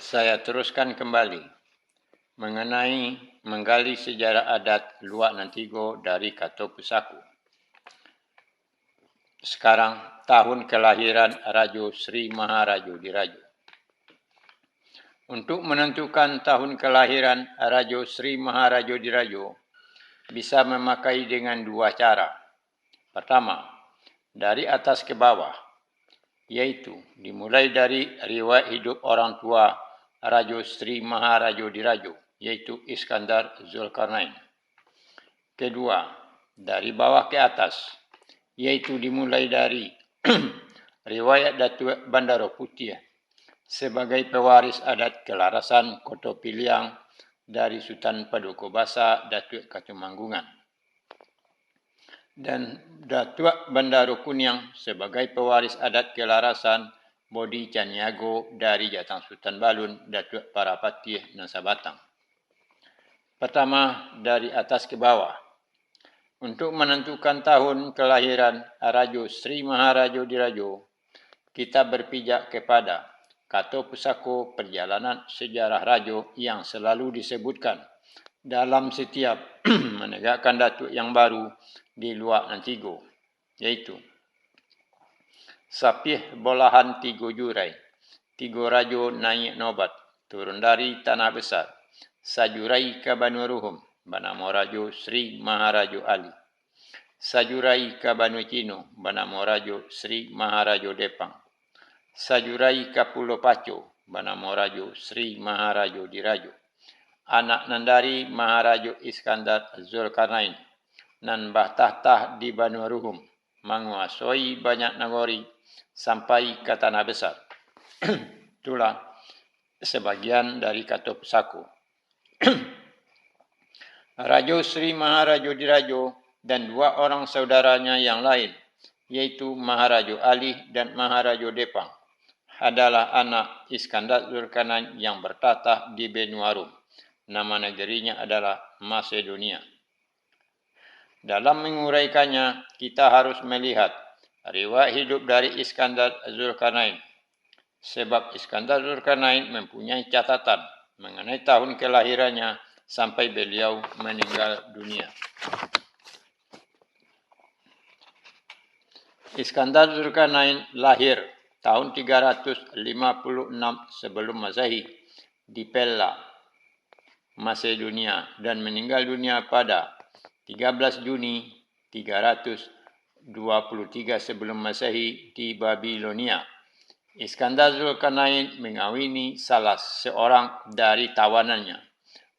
Saya teruskan kembali mengenai menggali sejarah adat Luak Nantigo dari Kato Pusaku. Sekarang tahun kelahiran Rajo Sri Maharajo Dirajo. Untuk menentukan tahun kelahiran Rajo Sri Maharajo Dirajo bisa memakai dengan dua cara. Pertama, dari atas ke bawah, yaitu dimulai dari riwayat hidup orang tua Rajo Sri Maharajo Dirajo, yaitu Iskandar Zulkarnain. Kedua, dari bawah ke atas, yaitu dimulai dari riwayat Datuk Bandaro Putih sebagai pewaris adat kelarasan Koto Piliang dari Sultan Paduka Basa Datuk Katumanggungan. Dan Datuk Bandaro Kuniang sebagai pewaris adat kelarasan Bodi Caniago dari Jatang Sultan Balun Datuk Parapatih Nasabatang. Pertama, dari atas ke bawah. Untuk menentukan tahun kelahiran Rajo Sri Maharajo Dirajo, kita berpijak kepada Kato Pusako Perjalanan Sejarah Rajo yang selalu disebutkan dalam setiap menegakkan datuk yang baru di Luak Nantigo, yaitu Sapih Bolahan Tigo Jurai, Tigo Rajo naik nobat, turun dari Tanah Besar, Sajurai ke Banu Ruhum, Banamo Rajo Sri Maharajo Ali. Sajurai ke Banu Cino, Banamo Rajo Sri Maharajo Depang. Sajurai ke Pulau Paco, Banamo Rajo Sri Maharajo Dirajo. Anak Nandari Maharajo Iskandar Zulkarnain. Nan Bahtah di Banu Ruhum, menguasai banyak nagori sampai ke Tanah Besar. Itulah sebagian dari Kato Pusako. Rajo Sri Maharajo Dirajo dan dua orang saudaranya yang lain, yaitu Maharajo Ali dan Maharajo Depang, adalah anak Iskandar Zulkarnain yang bertatah di Benuarum. Nama negerinya adalah Masedonia. Dalam menguraikannya, kita harus melihat riwayat hidup dari Iskandar Zulkarnain. Sebab Iskandar Zulkarnain mempunyai catatan mengenai tahun kelahirannya sampai beliau meninggal dunia. Iskandar Zulkarnain lahir tahun 356 sebelum Masehi di Pella, Masedonia, dan meninggal dunia pada 13 Juni 323 sebelum Masehi di Babilonia. Iskandar Zulkarnain mengawini salah seorang dari tawanannya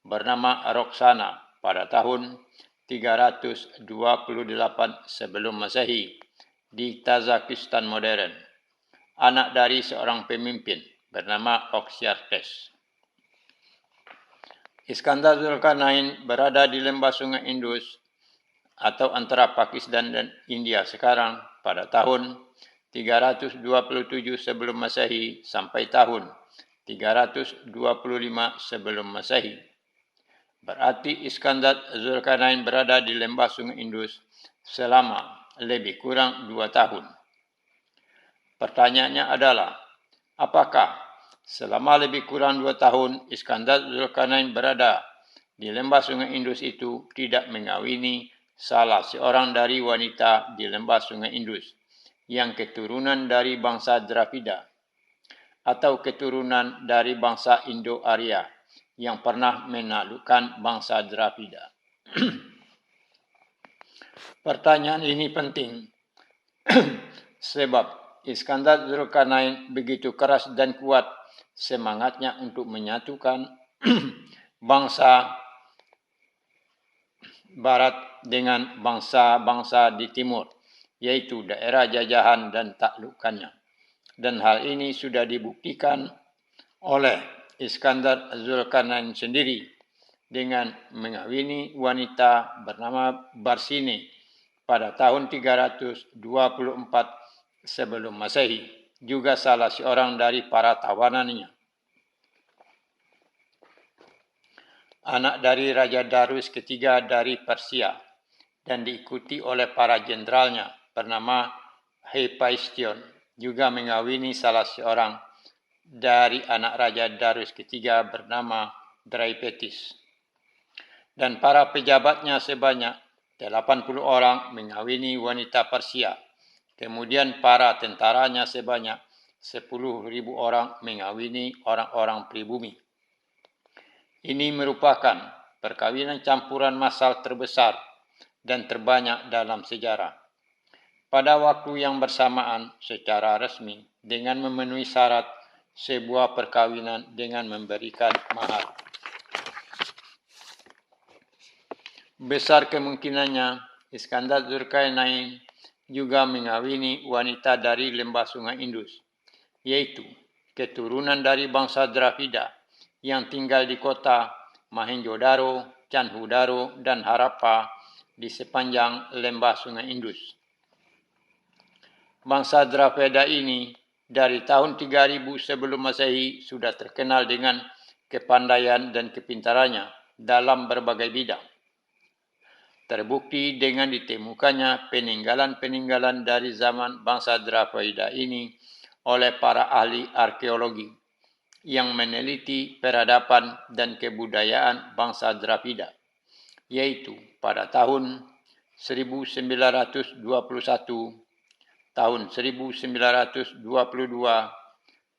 bernama Roksana pada tahun 328 sebelum Masehi di Tajikistan modern, anak dari seorang pemimpin bernama Oxyartes. Iskandar Zulkarnain berada di lembah Sungai Indus atau antara Pakistan dan India sekarang pada tahun 327 sebelum Masehi sampai tahun 325 sebelum Masehi. Berarti Iskandar Zulkarnain berada di lembah Sungai Indus selama lebih kurang 2 tahun. Pertanyaannya adalah, apakah selama lebih kurang 2 tahun Iskandar Zulkarnain berada di lembah Sungai Indus itu tidak mengawini salah seorang dari wanita di lembah Sungai Indus yang keturunan dari bangsa Dravida atau keturunan dari bangsa Indo-Arya yang pernah menaklukkan bangsa Dravida? Pertanyaan ini penting sebab Iskandar Zulkarnain begitu keras dan kuat semangatnya untuk menyatukan bangsa Barat dengan bangsa-bangsa di timur, yaitu daerah jajahan dan taklukannya. Dan hal ini sudah dibuktikan oleh Iskandar Zulkarnain sendiri dengan mengawini wanita bernama Barsine pada tahun 324 sebelum Masehi, juga salah seorang dari para tawanannya. Anak dari Raja Darius ketiga dari Persia dan diikuti oleh para jenderalnya bernama Hephaestion, juga mengawini salah seorang dari anak Raja Darius ketiga bernama Draipetis. Dan para pejabatnya sebanyak 80 orang mengawini wanita Persia. Kemudian para tentaranya sebanyak 10.000 orang mengawini orang-orang pribumi. Ini merupakan perkawinan campuran massal terbesar dan terbanyak dalam sejarah. Pada waktu yang bersamaan secara resmi dengan memenuhi syarat sebuah perkawinan dengan memberikan mahar. Besar kemungkinannya Iskandar Zulkarnain juga mengawini wanita dari lembah Sungai Indus, yaitu keturunan dari bangsa Dravida yang tinggal di kota Mohenjo-daro, Candhu-daro, dan Harappa di sepanjang lembah Sungai Indus. Bangsa Dravida ini dari tahun 3000 sebelum Masehi sudah terkenal dengan kepandaian dan kepintarannya dalam berbagai bidang. Terbukti dengan ditemukannya peninggalan-peninggalan dari zaman bangsa Dravida ini oleh para ahli arkeologi yang meneliti peradaban dan kebudayaan bangsa Dravida, yaitu pada tahun 1921, tahun 1922,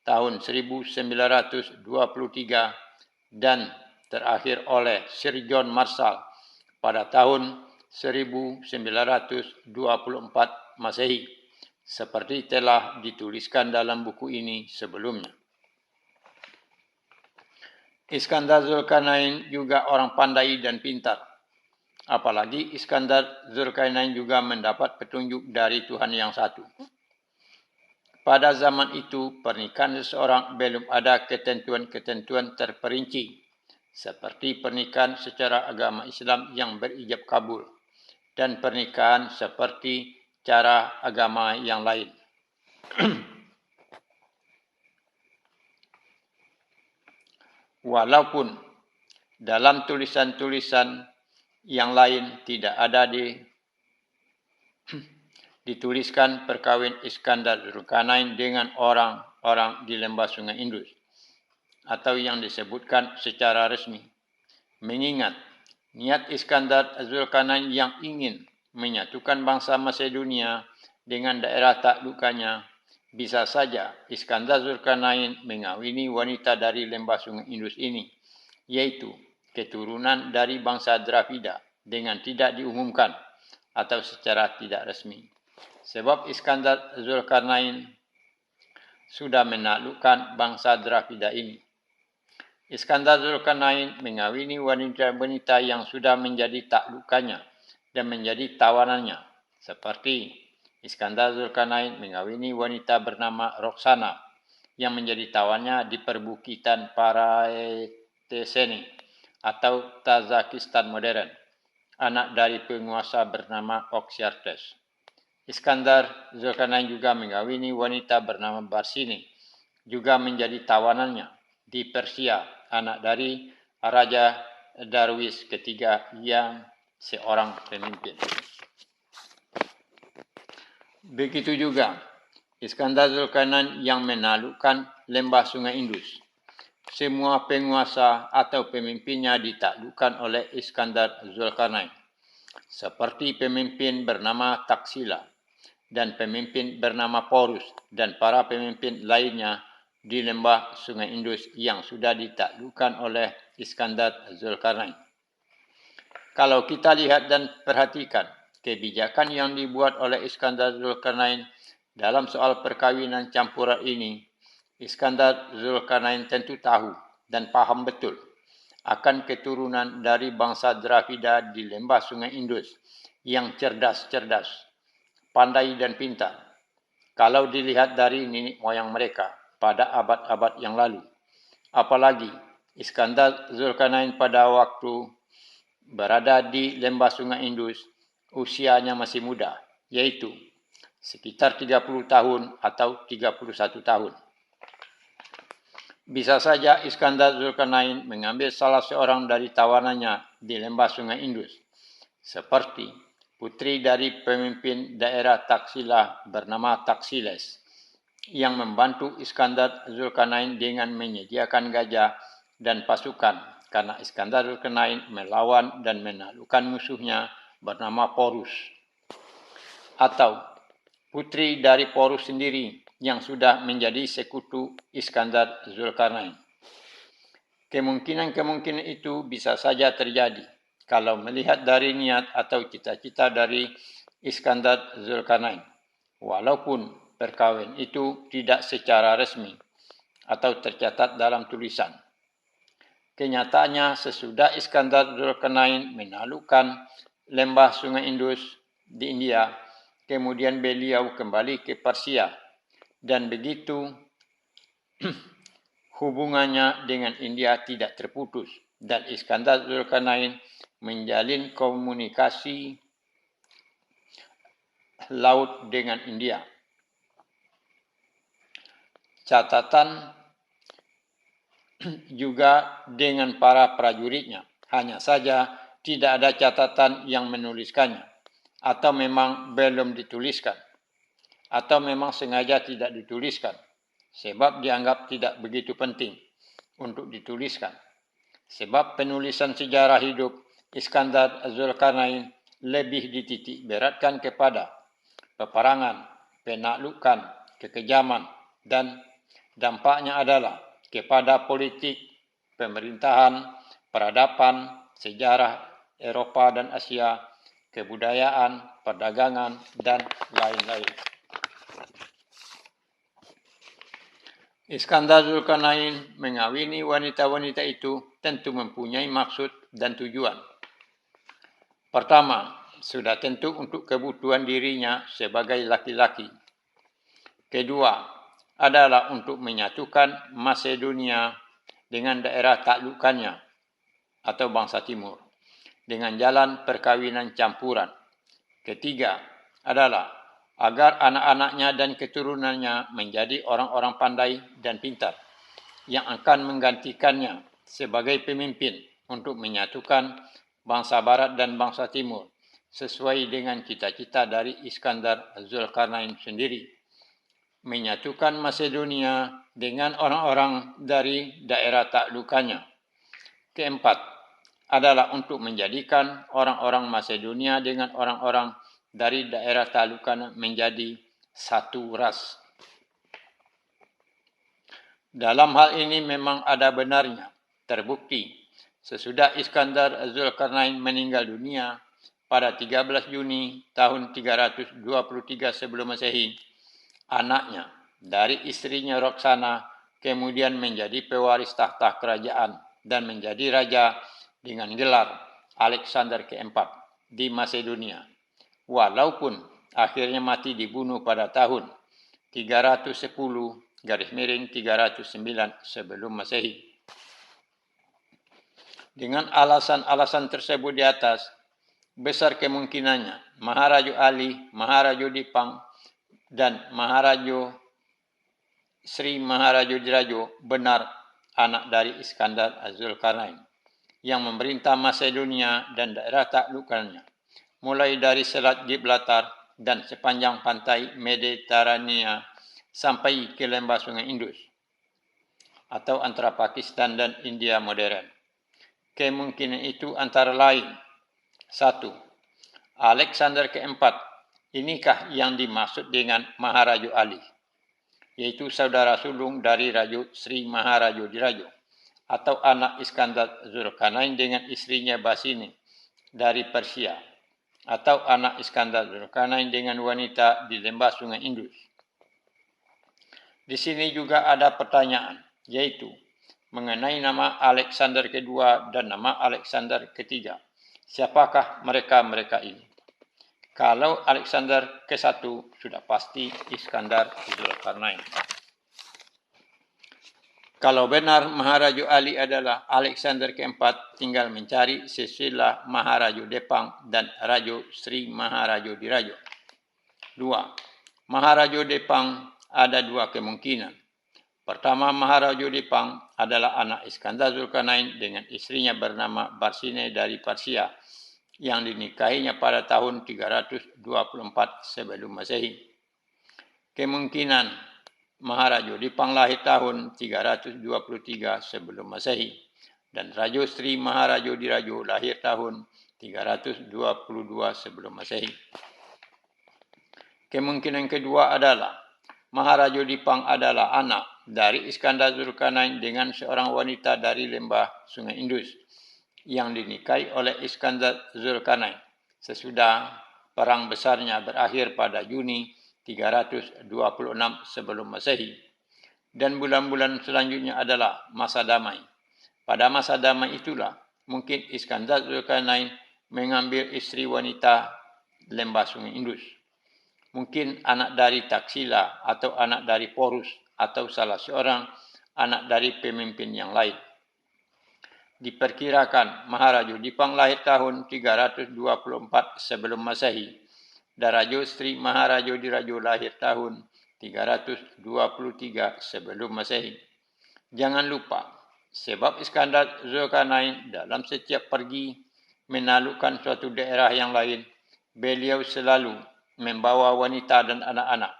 tahun 1923, dan terakhir oleh Sir John Marshall pada tahun 1924 Masehi, seperti telah dituliskan dalam buku ini sebelumnya. Iskandar Zulkarnain juga orang pandai dan pintar. Apalagi Iskandar Zulkarnain juga mendapat petunjuk dari Tuhan yang satu. Pada zaman itu, pernikahan seseorang belum ada ketentuan-ketentuan terperinci, seperti pernikahan secara agama Islam yang berijab kabul, dan pernikahan seperti cara agama yang lain. Walaupun dalam tulisan-tulisan yang lain tidak ada dituliskan perkawin Iskandar Zulkarnain dengan orang-orang di lembah Sungai Indus, atau yang disebutkan secara resmi. Mengingat niat Iskandar Zulkarnain yang ingin menyatukan bangsa Macedonia dengan daerah taklukannya, bisa saja Iskandar Zulkarnain mengawini wanita dari lembah Sungai Indus ini, yaitu keturunan dari bangsa Dravida dengan tidak diumumkan atau secara tidak resmi. Sebab Iskandar Zulkarnain sudah menaklukkan bangsa Dravida ini. Iskandar Zulkarnain mengawini wanita-wanita yang sudah menjadi taklukannya dan menjadi tawanannya, seperti Iskandar Zulkarnain mengawini wanita bernama Roxana yang menjadi tawannya di perbukitan Parateseni atau Tazakistan modern, anak dari penguasa bernama Oxyartes. Iskandar Zulkarnain juga mengawini wanita bernama Barsini, juga menjadi tawanannya di Persia, anak dari Raja Darius ketiga yang seorang pemimpin. Begitu juga Iskandar Zulkarnain yang menaklukkan lembah Sungai Indus. Semua penguasa atau pemimpinnya ditaklukkan oleh Iskandar Zulkarnain, seperti pemimpin bernama Taksila dan pemimpin bernama Porus dan para pemimpin lainnya di lembah Sungai Indus yang sudah ditaklukkan oleh Iskandar Zulkarnain. Kalau kita lihat dan perhatikan kebijakan yang dibuat oleh Iskandar Zulkarnain dalam soal perkawinan campuran ini, Iskandar Zulkarnain tentu tahu dan paham betul akan keturunan dari bangsa Dravida di lembah Sungai Indus yang cerdas-cerdas, pandai dan pintar. Kalau dilihat dari nenek moyang mereka pada abad-abad yang lalu. Apalagi Iskandar Zulkarnain pada waktu berada di lembah Sungai Indus, usianya masih muda, yaitu sekitar 30 tahun atau 31 tahun. Bisa saja Iskandar Zulkarnain mengambil salah seorang dari tawanannya di lembah Sungai Indus, seperti putri dari pemimpin daerah Taksila bernama Taksiles, yang membantu Iskandar Zulkarnain dengan menyediakan gajah dan pasukan karena Iskandar Zulkarnain melawan dan menaklukkan musuhnya bernama Porus, atau putri dari Porus sendiri yang sudah menjadi sekutu Iskandar Zulkarnain. Kemungkinan-kemungkinan itu bisa saja terjadi kalau melihat dari niat atau cita-cita dari Iskandar Zulkarnain, walaupun perkawin itu tidak secara resmi atau tercatat dalam tulisan. Kenyataannya sesudah Iskandar Zulkarnain menaklukkan lembah Sungai Indus di India, kemudian beliau kembali ke Persia dan begitu hubungannya dengan India tidak terputus dan Iskandar Zulkarnain menjalin komunikasi laut dengan India. Catatan juga dengan para prajuritnya, hanya saja tidak ada catatan yang menuliskannya, atau memang belum dituliskan, atau memang sengaja tidak dituliskan, sebab dianggap tidak begitu penting untuk dituliskan. Sebab penulisan sejarah hidup Iskandar Zulkarnain lebih dititik beratkan kepada peperangan, penaklukan, kekejaman, dan dampaknya adalah kepada politik, pemerintahan, peradaban, sejarah Eropa dan Asia, kebudayaan, perdagangan, dan lain-lain. Iskandar Zulkarnain mengawini wanita-wanita itu tentu mempunyai maksud dan tujuan. Pertama, sudah tentu untuk kebutuhan dirinya sebagai laki-laki. Kedua, adalah untuk menyatukan Masedonia dengan daerah taklukannya atau bangsa timur dengan jalan perkawinan campuran. Ketiga, adalah agar anak-anaknya dan keturunannya menjadi orang-orang pandai dan pintar yang akan menggantikannya sebagai pemimpin untuk menyatukan bangsa barat dan bangsa timur sesuai dengan cita-cita dari Iskandar Zulkarnain sendiri, menyatukan Masedonia dengan orang-orang dari daerah taklukannya. Keempat, adalah untuk menjadikan orang-orang Masedonia dengan orang-orang dari daerah taklukan menjadi satu ras. Dalam hal ini memang ada benarnya, terbukti sesudah Iskandar Zulkarnain meninggal dunia pada 13 Juni tahun 323 sebelum Masehi, anaknya dari istrinya Roksana kemudian menjadi pewaris tahta kerajaan dan menjadi raja dengan gelar Alexander keempat di Masedonia, walaupun akhirnya mati dibunuh pada tahun 310-309 sebelum Masehi. Dengan alasan-alasan tersebut di atas, besar kemungkinannya Maharaja Ali, Maharaja Dipang, dan Maharaja Sri Maharaja Diraja benar anak dari Iskandar Zulkarnain yang memerintah Masedonia dan daerah taklukannya, mulai dari Selat Gibraltar dan sepanjang pantai Mediterania sampai ke lembah Sungai Indus, atau antara Pakistan dan India modern. Kemungkinan itu antara lain: 1. Alexander keempat, inikah yang dimaksud dengan Maharaja Ali, yaitu saudara sulung dari Raja Sri Maharaja Diraja, atau anak Iskandar Zulkarnain dengan istrinya Basini dari Persia, atau anak Iskandar Zulkarnain dengan wanita di lembah Sungai Indus. Di sini juga ada pertanyaan, yaitu mengenai nama Alexander kedua dan nama Alexander ketiga. Siapakah mereka-mereka ini? Kalau Alexander ke-1 sudah pasti Iskandar Zulkarnain. Kalau benar Maharaja Ali adalah Alexander keempat, tinggal mencari silsilah Maharaja Depang dan Raja Sri Maharaja Diraja. 2. Maharaja Depang ada dua kemungkinan. Pertama, Maharaja Depang adalah anak Iskandar Zulkarnain dengan istrinya bernama Barsine dari Persia yang dinikahinya pada tahun 324 sebelum Masehi. Kemungkinan Maharaja Dipang lahir tahun 323 sebelum Masehi. Dan Raja Sri Maharaja Diraja lahir tahun 322 sebelum Masehi. Kemungkinan kedua adalah Maharaja Dipang adalah anak dari Iskandar Zulkarnain dengan seorang wanita dari lembah Sungai Indus yang dinikahi oleh Iskandar Zulkarnain sesudah perang besarnya berakhir pada Juni 326 sebelum Masehi. Dan bulan-bulan selanjutnya adalah masa damai. Pada masa damai itulah mungkin Iskandar Zulkarnain mengambil istri wanita lembah Sungai Indus. Mungkin anak dari Taksila atau anak dari Porus atau salah seorang anak dari pemimpin yang lain. Diperkirakan Maharaja Dipang lahir tahun 324 sebelum Masehi dan Raja Sri Maharaja Diraja lahir tahun 323 sebelum Masehi. Jangan lupa, sebab Iskandar Zulkarnain dalam setiap pergi menaklukkan suatu daerah yang lain, beliau selalu membawa wanita dan anak-anak.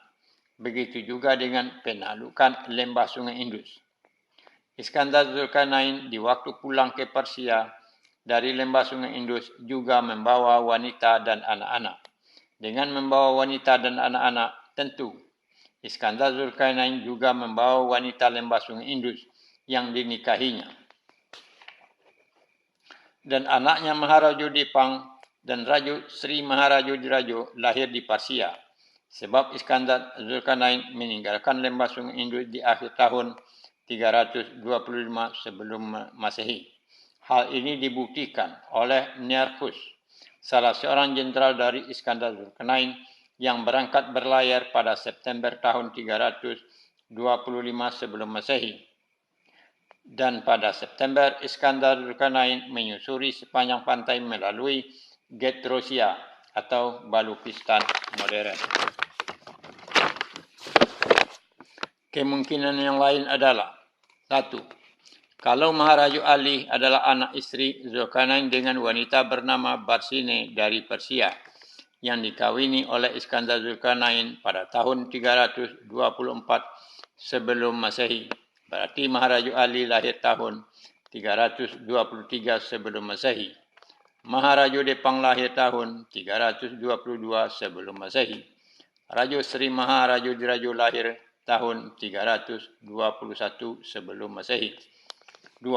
Begitu juga dengan penaklukan lembah Sungai Indus. Iskandar Zulkarnain di waktu pulang ke Persia dari lembah Sungai Indus juga membawa wanita dan anak-anak. Dengan membawa wanita dan anak-anak, tentu Iskandar Zulkarnain juga membawa wanita lembah Sungai Indus yang dinikahinya. Dan anaknya Maharaja Dipang dan Raja Sri Maharaja Diraja lahir di Persia. Sebab Iskandar Zulkarnain meninggalkan lembah Sungai Indus di akhir tahun 325 sebelum Masehi. Hal ini dibuktikan oleh Nearchus, salah seorang jenderal dari Iskandar Zulkarnain yang berangkat berlayar pada September tahun 325 sebelum Masehi. Dan pada September, Iskandar Zulkarnain menyusuri sepanjang pantai melalui Getrosia atau Balukistan modern. Kemungkinan yang lain adalah 1. Kalau Maharaja Ali adalah anak istri Zulkarnain dengan wanita bernama Barsine dari Persia yang dikawini oleh Iskandar Zulkarnain pada tahun 324 sebelum Masehi. Berarti Maharaja Ali lahir tahun 323 sebelum Masehi. Maharaja Dipang lahir tahun 322 sebelum Masehi. Raja Sri Maharaja Diraja lahir tahun 321 sebelum Masehi. 2.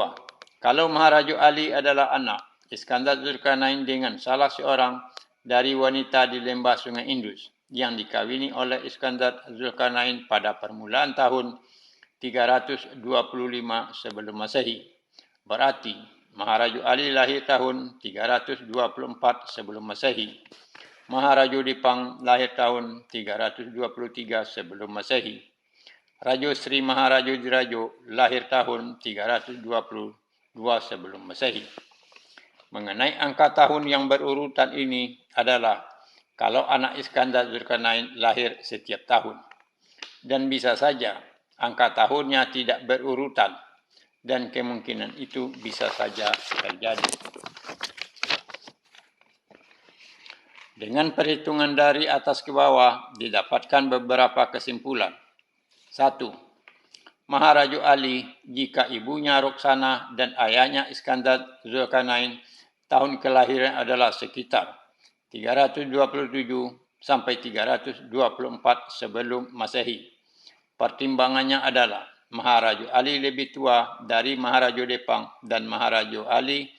Kalau Maharaja Ali adalah anak Iskandar Zulkarnain dengan salah seorang dari wanita di lembah Sungai Indus yang dikawini oleh Iskandar Zulkarnain pada permulaan tahun 325 sebelum Masehi. Berarti Maharaja Ali lahir tahun 324 sebelum Masehi. Maharaja Dipang lahir tahun 323 sebelum Masehi. Raja Sri Maharaja Diraja lahir tahun 322 sebelum Masehi. Mengenai angka tahun yang berurutan ini adalah kalau anak Iskandar Zulkarnain lahir setiap tahun. Dan bisa saja angka tahunnya tidak berurutan dan kemungkinan itu bisa saja terjadi. Dengan perhitungan dari atas ke bawah didapatkan beberapa kesimpulan. 1. Maharaja Ali jika ibunya Roksana dan ayahnya Iskandar Zulkarnain tahun kelahiran adalah sekitar 327 sampai 324 sebelum Masehi. Pertimbangannya adalah Maharaja Ali lebih tua dari Maharaja Dipang dan Maharaja Ali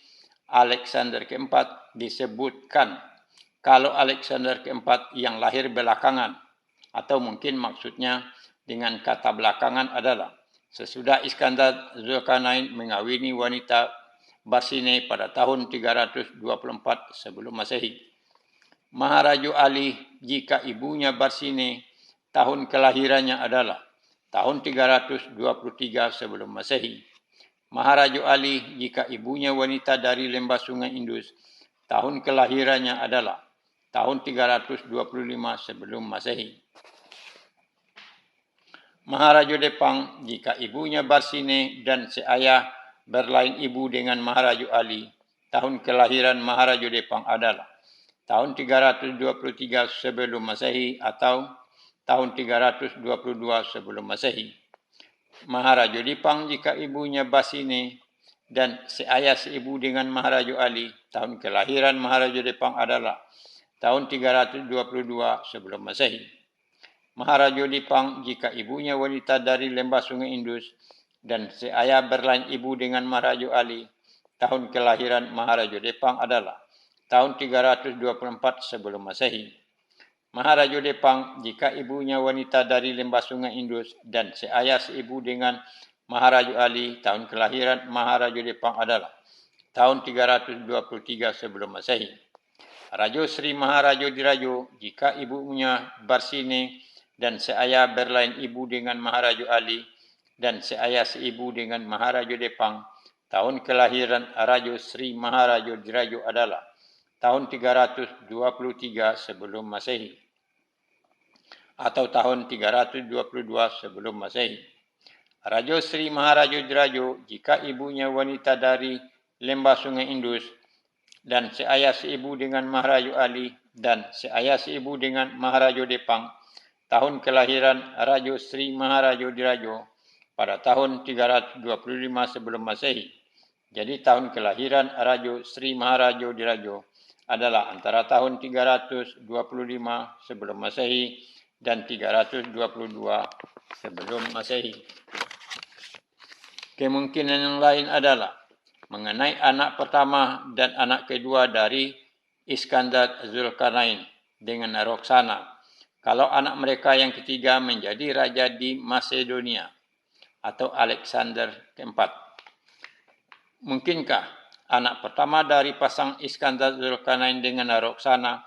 Alexander keempat disebutkan kalau Alexander keempat yang lahir belakangan atau mungkin maksudnya dengan kata belakangan adalah sesudah Iskandar Zulkarnain mengawini wanita Barsine pada tahun 324 sebelum Masehi. Maharaja Ali jika ibunya Barsine tahun kelahirannya adalah tahun 323 sebelum Masehi. Maharaja Ali jika ibunya wanita dari lembah Sungai Indus tahun kelahirannya adalah tahun 325 sebelum Masehi. Maharaja Dipang jika ibunya Barsine dan seayah berlain ibu dengan Maharaja Ali, tahun kelahiran Maharaja Dipang adalah tahun 323 sebelum Masehi atau tahun 322 sebelum Masehi. Maharaja Dipang jika ibunya Basine dan seayah seibu dengan Maharaja Ali. Tahun kelahiran Maharaja Dipang adalah tahun 322 sebelum Masehi. Maharaja Dipang jika ibunya wanita dari lembah Sungai Indus dan seayah berlain ibu dengan Maharaja Ali. Tahun kelahiran Maharaja Dipang adalah tahun 324 sebelum Masehi. Maharaja Dipang jika ibunya wanita dari lembah Sungai Indus dan seayah seibu dengan Maharaja Ali. Tahun kelahiran Maharaja Dipang adalah tahun 323 sebelum Masehi. Rajo Sri Maharaja Dirajo jika ibunya Barsine dan seayah berlain ibu dengan Maharaja Ali dan seayah seibu dengan Maharaja Dipang. Tahun kelahiran Rajo Sri Maharaja Dirajo adalah tahun 323 sebelum Masehi atau tahun 322 sebelum Masehi. Rajo Sri Maharaja Dirajo jika ibunya wanita dari lembah Sungai Indus dan seayah seibu dengan Maharaja Ali dan seayah seibu dengan Maharaja Dipang. Tahun kelahiran Rajo Sri Maharaja Dirajo pada tahun 325 sebelum Masehi. Jadi tahun kelahiran Rajo Sri Maharaja Dirajo adalah antara tahun 325 sebelum Masehi dan 322 sebelum Masehi. Kemungkinan yang lain adalah mengenai anak pertama dan anak kedua dari Iskandar Zulkarnain dengan Roxana. Kalau anak mereka yang ketiga menjadi raja di Macedonia atau Alexander keempat. Mungkinkah anak pertama dari pasang Iskandar Zulkarnain dengan Roxana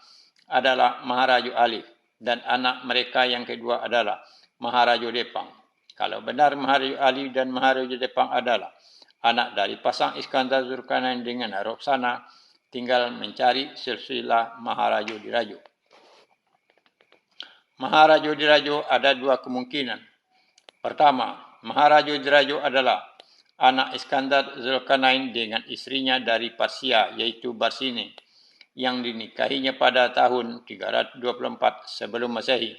adalah Maharaja Ali dan anak mereka yang kedua adalah Maharaja Dipang? Kalau benar Maharaja Ali dan Maharaja Dipang adalah anak dari pasang Iskandar Zulkarnain dengan Roxana, tinggal mencari silsilah Maharaja Dirajo. Maharaja Dirajo ada dua kemungkinan. Pertama, Maharaja Dirajo adalah anak Iskandar Zulkarnain dengan istrinya dari Persia, yaitu Barsine, yang dinikahinya pada tahun 324 sebelum Masehi.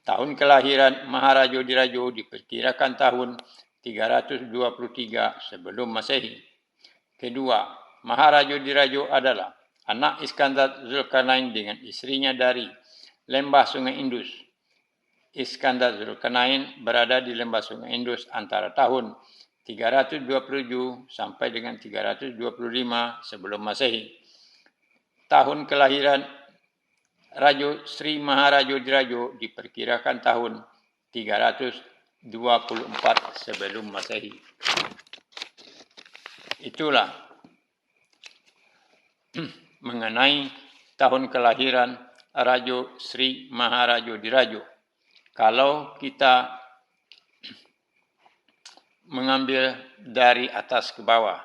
Tahun kelahiran Maharaja Dirajo diperkirakan tahun 323 sebelum Masehi. Kedua, Maharaja Dirajo adalah anak Iskandar Zulkarnain dengan istrinya dari lembah Sungai Indus. Iskandar Zulkarnain berada di lembah Sungai Indus antara tahun 327 sampai dengan 325 sebelum Masehi. Tahun kelahiran Rajo Sri Maharaja Dirajo diperkirakan tahun 324 sebelum Masehi. Itulah mengenai tahun kelahiran Rajo Sri Maharaja Dirajo. Kalau kita mengambil dari atas ke bawah,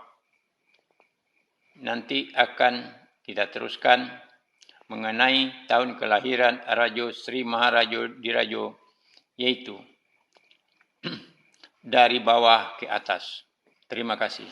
nanti akan kita teruskan mengenai tahun kelahiran Rajo Sri Maharaja Dirajo, yaitu dari bawah ke atas. Terima kasih.